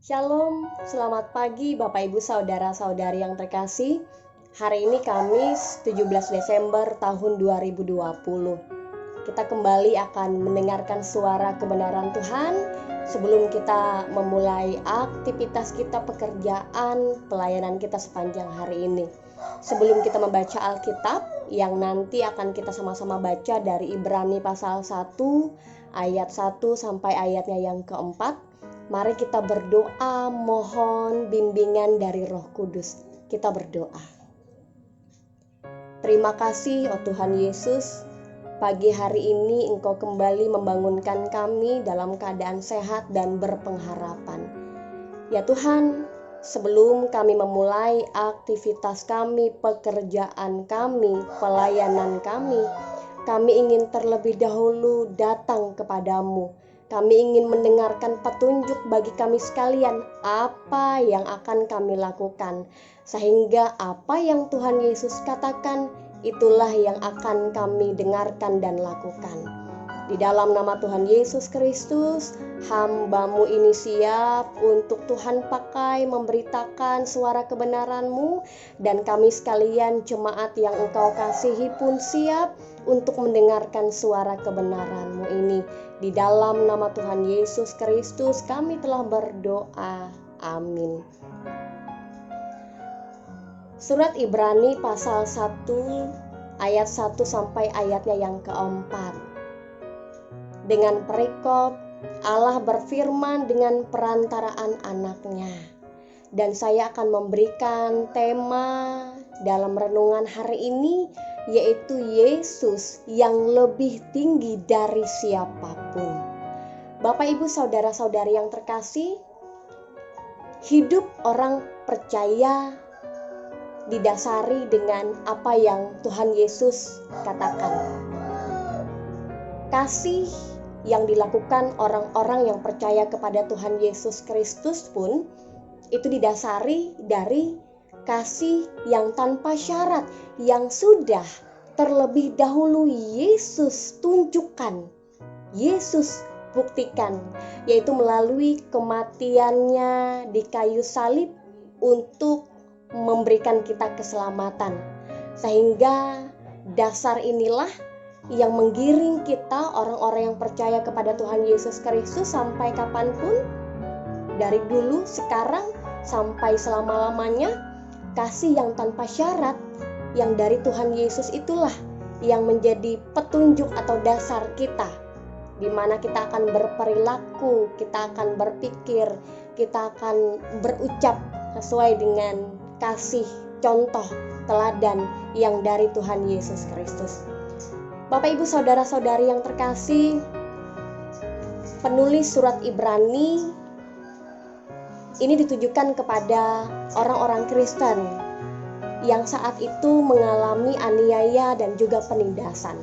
Shalom, selamat pagi Bapak Ibu Saudara-saudari yang terkasih. Hari ini Kamis 17 Desember tahun 2020. Kita kembali akan mendengarkan suara kebenaran Tuhan sebelum kita memulai aktivitas kita, pekerjaan, pelayanan kita sepanjang hari ini. Sebelum kita membaca Alkitab yang nanti akan kita sama-sama baca dari Ibrani pasal 1 ayat 1 sampai ayatnya yang keempat, mari kita berdoa mohon bimbingan dari Roh Kudus. Kita berdoa. Terima kasih oh Tuhan Yesus, pagi hari ini Engkau kembali membangunkan kami dalam keadaan sehat dan berpengharapan. Ya Tuhan, sebelum kami memulai aktivitas kami, pekerjaan kami, pelayanan kami ingin terlebih dahulu datang kepadamu. Kami ingin mendengarkan petunjuk bagi kami sekalian apa yang akan kami lakukan. Sehingga apa yang Tuhan Yesus katakan itulah yang akan kami dengarkan dan lakukan. Di dalam nama Tuhan Yesus Kristus, hamba-Mu ini siap untuk Tuhan pakai memberitakan suara kebenaran-Mu, dan kami sekalian jemaat yang Engkau kasihi pun siap untuk mendengarkan suara kebenaran-Mu ini. Di dalam nama Tuhan Yesus Kristus kami telah berdoa. Amin. Surat Ibrani pasal 1 ayat 1 sampai ayatnya yang keempat. Dengan perikop, Allah berfirman dengan perantaraan anaknya. Dan saya akan memberikan tema dalam renungan hari ini, yaitu Yesus yang lebih tinggi dari siapapun. Bapak Ibu Saudara-saudari yang terkasih, hidup orang percaya didasari dengan apa yang Tuhan Yesus katakan. Kasih yang dilakukan orang-orang yang percaya kepada Tuhan Yesus Kristus pun itu didasari dari kasih yang tanpa syarat yang sudah terlebih dahulu Yesus tunjukkan, Yesus buktikan, yaitu melalui kematiannya di kayu salib untuk memberikan kita keselamatan. Sehingga dasar inilah yang menggiring kita orang-orang yang percaya kepada Tuhan Yesus Kristus sampai kapanpun, dari dulu, sekarang, sampai selama-lamanya. Kasih yang tanpa syarat yang dari Tuhan Yesus itulah yang menjadi petunjuk atau dasar kita, di mana kita akan berperilaku, kita akan berpikir, kita akan berucap sesuai dengan kasih, contoh, teladan yang dari Tuhan Yesus Kristus. Bapak Ibu Saudara-saudari yang terkasih, penulis surat Ibrani ini ditujukan kepada orang-orang Kristen yang saat itu mengalami aniaya dan juga penindasan.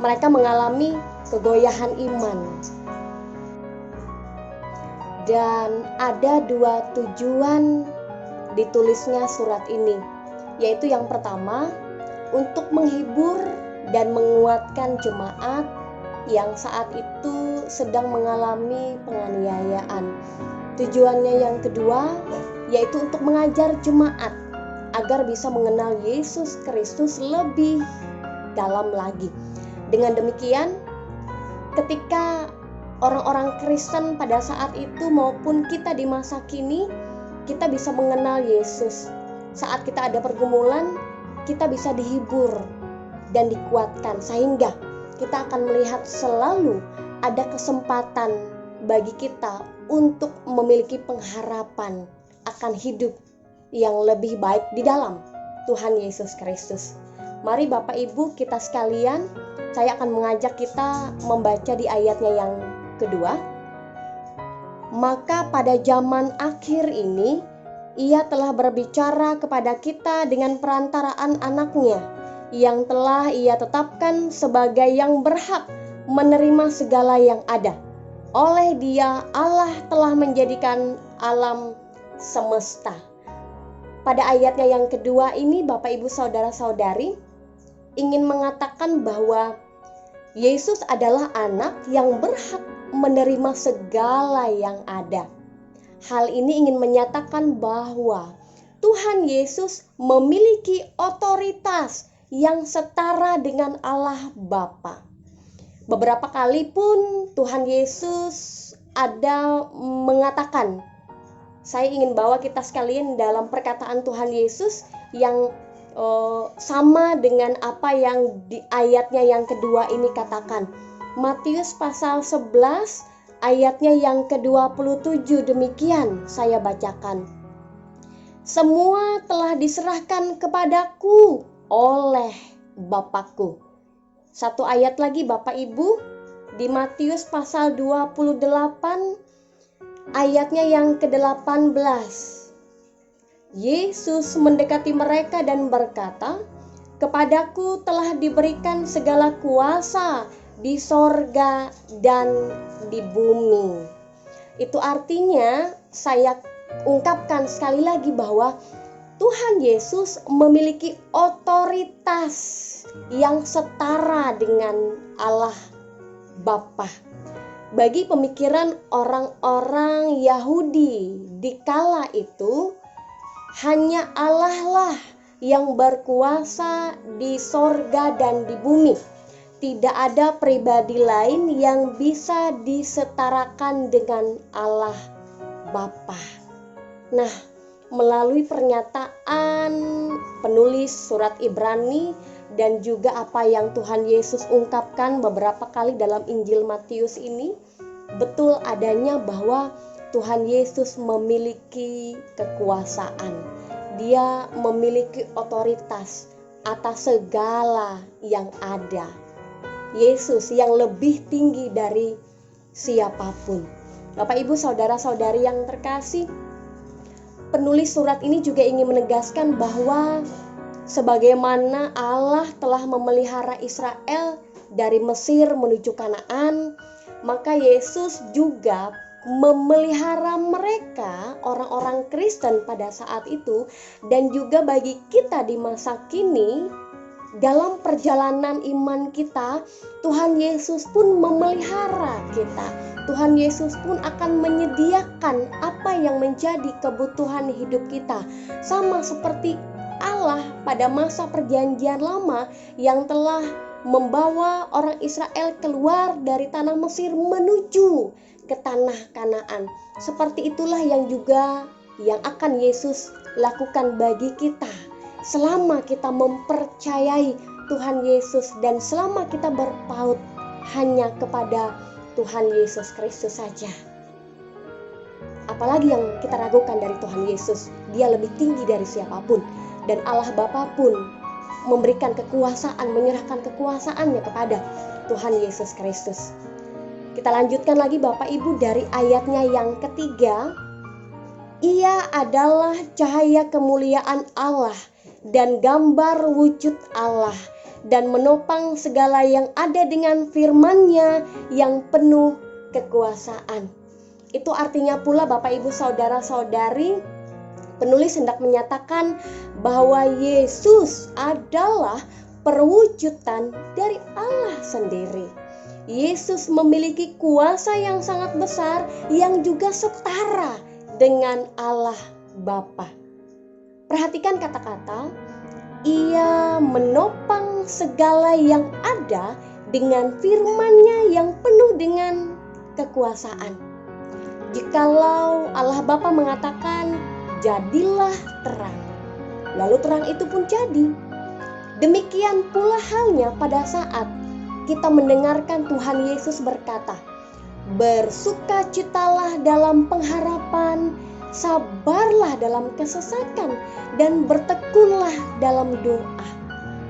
Mereka mengalami kegoyahan iman. Dan ada dua tujuan ditulisnya surat ini, yaitu yang pertama, untuk menghibur dan menguatkan jemaat yang saat itu sedang mengalami penganiayaan. Tujuannya yang kedua, yaitu untuk mengajar jemaat agar bisa mengenal Yesus Kristus lebih dalam lagi. Dengan demikian, ketika orang-orang Kristen pada saat itu maupun kita di masa kini, kita bisa mengenal Yesus. Saat kita ada pergumulan, kita bisa dihibur dan dikuatkan, sehingga kita akan melihat selalu ada kesempatan bagi kita untuk memiliki pengharapan akan hidup yang lebih baik di dalam Tuhan Yesus Kristus. Mari Bapak Ibu kita sekalian, saya akan mengajak kita membaca di ayatnya yang kedua. Maka pada zaman akhir ini, Ia telah berbicara kepada kita dengan perantaraan anaknya, yang telah Ia tetapkan sebagai yang berhak menerima segala yang ada. Oleh Dia, Allah telah menjadikan alam semesta. Pada ayatnya yang kedua ini, Bapak Ibu Saudara-saudari, ingin mengatakan bahwa Yesus adalah anak yang berhak menerima segala yang ada. Hal ini ingin menyatakan bahwa Tuhan Yesus memiliki otoritas yang setara dengan Allah Bapa. Beberapa kali pun Tuhan Yesus ada mengatakan, saya ingin bawa kita sekalian dalam perkataan Tuhan Yesus yang sama dengan apa yang di ayatnya yang kedua ini katakan. Matius pasal 11 ayatnya yang ke-27, demikian saya bacakan. Semua telah diserahkan kepadaku oleh Bapakku. Satu ayat lagi Bapak Ibu, di Matius pasal 28 ayatnya yang ke-18. Yesus mendekati mereka dan berkata, kepadaku telah diberikan segala kuasa di sorga dan di bumi. Itu artinya saya ungkapkan sekali lagi bahwa Tuhan Yesus memiliki otoritas yang setara dengan Allah Bapa. Bagi pemikiran orang-orang Yahudi di kala itu, hanya Allah lah yang berkuasa di sorga dan di bumi. Tidak ada pribadi lain yang bisa disetarakan dengan Allah Bapa. Nah, melalui pernyataan penulis surat Ibrani dan juga apa yang Tuhan Yesus ungkapkan beberapa kali dalam Injil Matius ini, betul adanya bahwa Tuhan Yesus memiliki kekuasaan. Dia memiliki otoritas atas segala yang ada. Yesus yang lebih tinggi dari siapapun. Bapak Ibu saudara-saudari yang terkasih, penulis surat ini juga ingin menegaskan bahwa sebagaimana Allah telah memelihara Israel dari Mesir menuju Kanaan, maka Yesus juga memelihara mereka, orang-orang Kristen pada saat itu, dan juga bagi kita di masa kini. Dalam perjalanan iman kita, Tuhan Yesus pun memelihara kita. Tuhan Yesus pun akan menyediakan apa yang menjadi kebutuhan hidup kita. Sama seperti Allah pada masa perjanjian lama yang telah membawa orang Israel keluar dari tanah Mesir menuju ke tanah Kanaan. Seperti itulah yang akan Yesus lakukan bagi kita. Selama kita mempercayai Tuhan Yesus dan selama kita berpaut hanya kepada Tuhan Yesus Kristus saja. Apalagi yang kita ragukan dari Tuhan Yesus, Dia lebih tinggi dari siapapun. Dan Allah Bapa pun memberikan kekuasaan, menyerahkan kekuasaannya kepada Tuhan Yesus Kristus. Kita lanjutkan lagi Bapak Ibu dari ayatnya yang ketiga. Ia adalah cahaya kemuliaan Allah dan gambar wujud Allah, dan menopang segala yang ada dengan firman-Nya yang penuh kekuasaan. Itu artinya pula Bapak Ibu saudara-saudari, penulis hendak menyatakan bahwa Yesus adalah perwujudan dari Allah sendiri. Yesus memiliki kuasa yang sangat besar yang juga setara dengan Allah Bapa. Perhatikan kata-kata, Ia menopang segala yang ada dengan firman-Nya yang penuh dengan kekuasaan. Jikalau Allah Bapa mengatakan, jadilah terang, lalu terang itu pun jadi. Demikian pula halnya pada saat kita mendengarkan Tuhan Yesus berkata, bersukacitalah dalam pengharapan, sabarlah dalam kesesakan, dan bertekunlah dalam doa.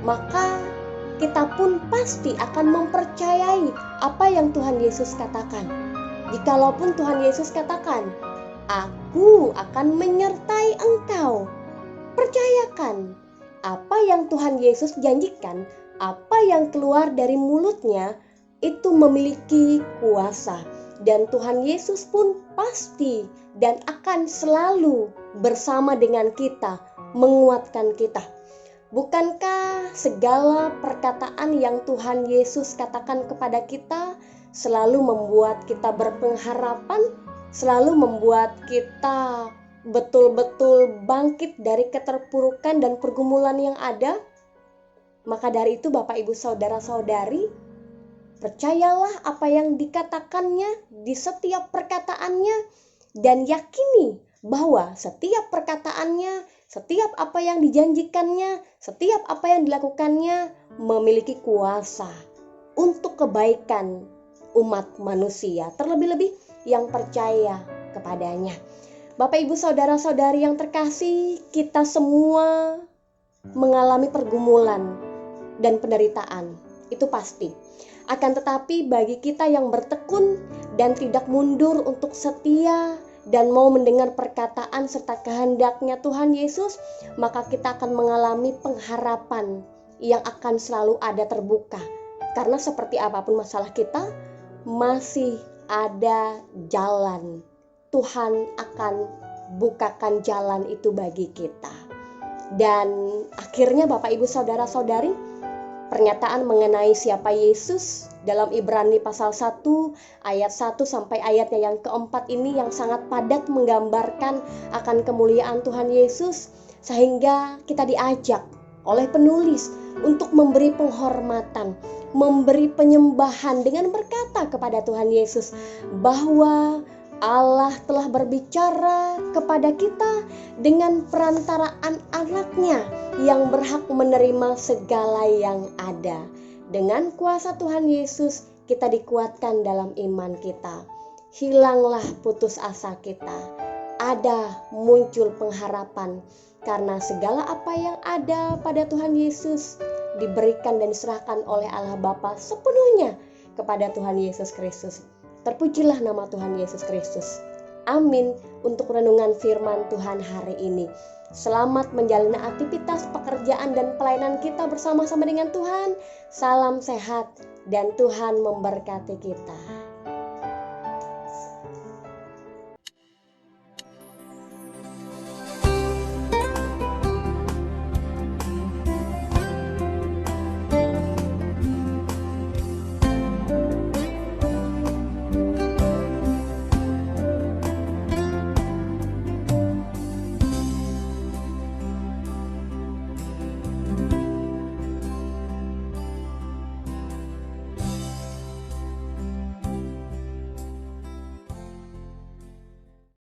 Maka kita pun pasti akan mempercayai apa yang Tuhan Yesus katakan. Jikalaupun Tuhan Yesus katakan, Aku akan menyertai engkau, percayakan apa yang Tuhan Yesus janjikan, apa yang keluar dari mulutnya itu memiliki kuasa. Dan Tuhan Yesus pun pasti dan akan selalu bersama dengan kita, menguatkan kita. Bukankah segala perkataan yang Tuhan Yesus katakan kepada kita selalu membuat kita berpengharapan, selalu membuat kita betul-betul bangkit dari keterpurukan dan pergumulan yang ada. Maka dari itu Bapak Ibu Saudara-saudari, percayalah apa yang dikatakannya di setiap perkataannya, dan yakini bahwa setiap perkataannya, setiap apa yang dijanjikannya, setiap apa yang dilakukannya memiliki kuasa untuk kebaikan umat manusia, terlebih-lebih yang percaya kepadanya. Bapak Ibu Saudara-saudari yang terkasih, kita semua mengalami pergumulan dan penderitaan, itu pasti. Akan tetapi bagi kita yang bertekun dan tidak mundur untuk setia dan mau mendengar perkataan serta kehendaknya Tuhan Yesus, maka kita akan mengalami pengharapan yang akan selalu ada terbuka. Karena seperti apapun masalah kita, masih ada jalan. Tuhan akan bukakan jalan itu bagi kita. Dan akhirnya Bapak Ibu Saudara-saudari, pernyataan mengenai siapa Yesus dalam Ibrani pasal 1 ayat 1 sampai ayatnya yang keempat ini yang sangat padat menggambarkan akan kemuliaan Tuhan Yesus, sehingga kita diajak oleh penulis untuk memberi penghormatan, memberi penyembahan dengan berkata kepada Tuhan Yesus bahwa Allah telah berbicara kepada kita dengan perantaraan anaknya yang berhak menerima segala yang ada. Dengan kuasa Tuhan Yesus kita dikuatkan dalam iman kita. Hilanglah putus asa kita. Ada muncul pengharapan karena segala apa yang ada pada Tuhan Yesus diberikan dan diserahkan oleh Allah Bapa sepenuhnya kepada Tuhan Yesus Kristus. Terpujilah nama Tuhan Yesus Kristus. Amin untuk renungan firman Tuhan hari ini. Selamat menjalani aktivitas pekerjaan dan pelayanan kita bersama-sama dengan Tuhan. Salam sehat dan Tuhan memberkati kita.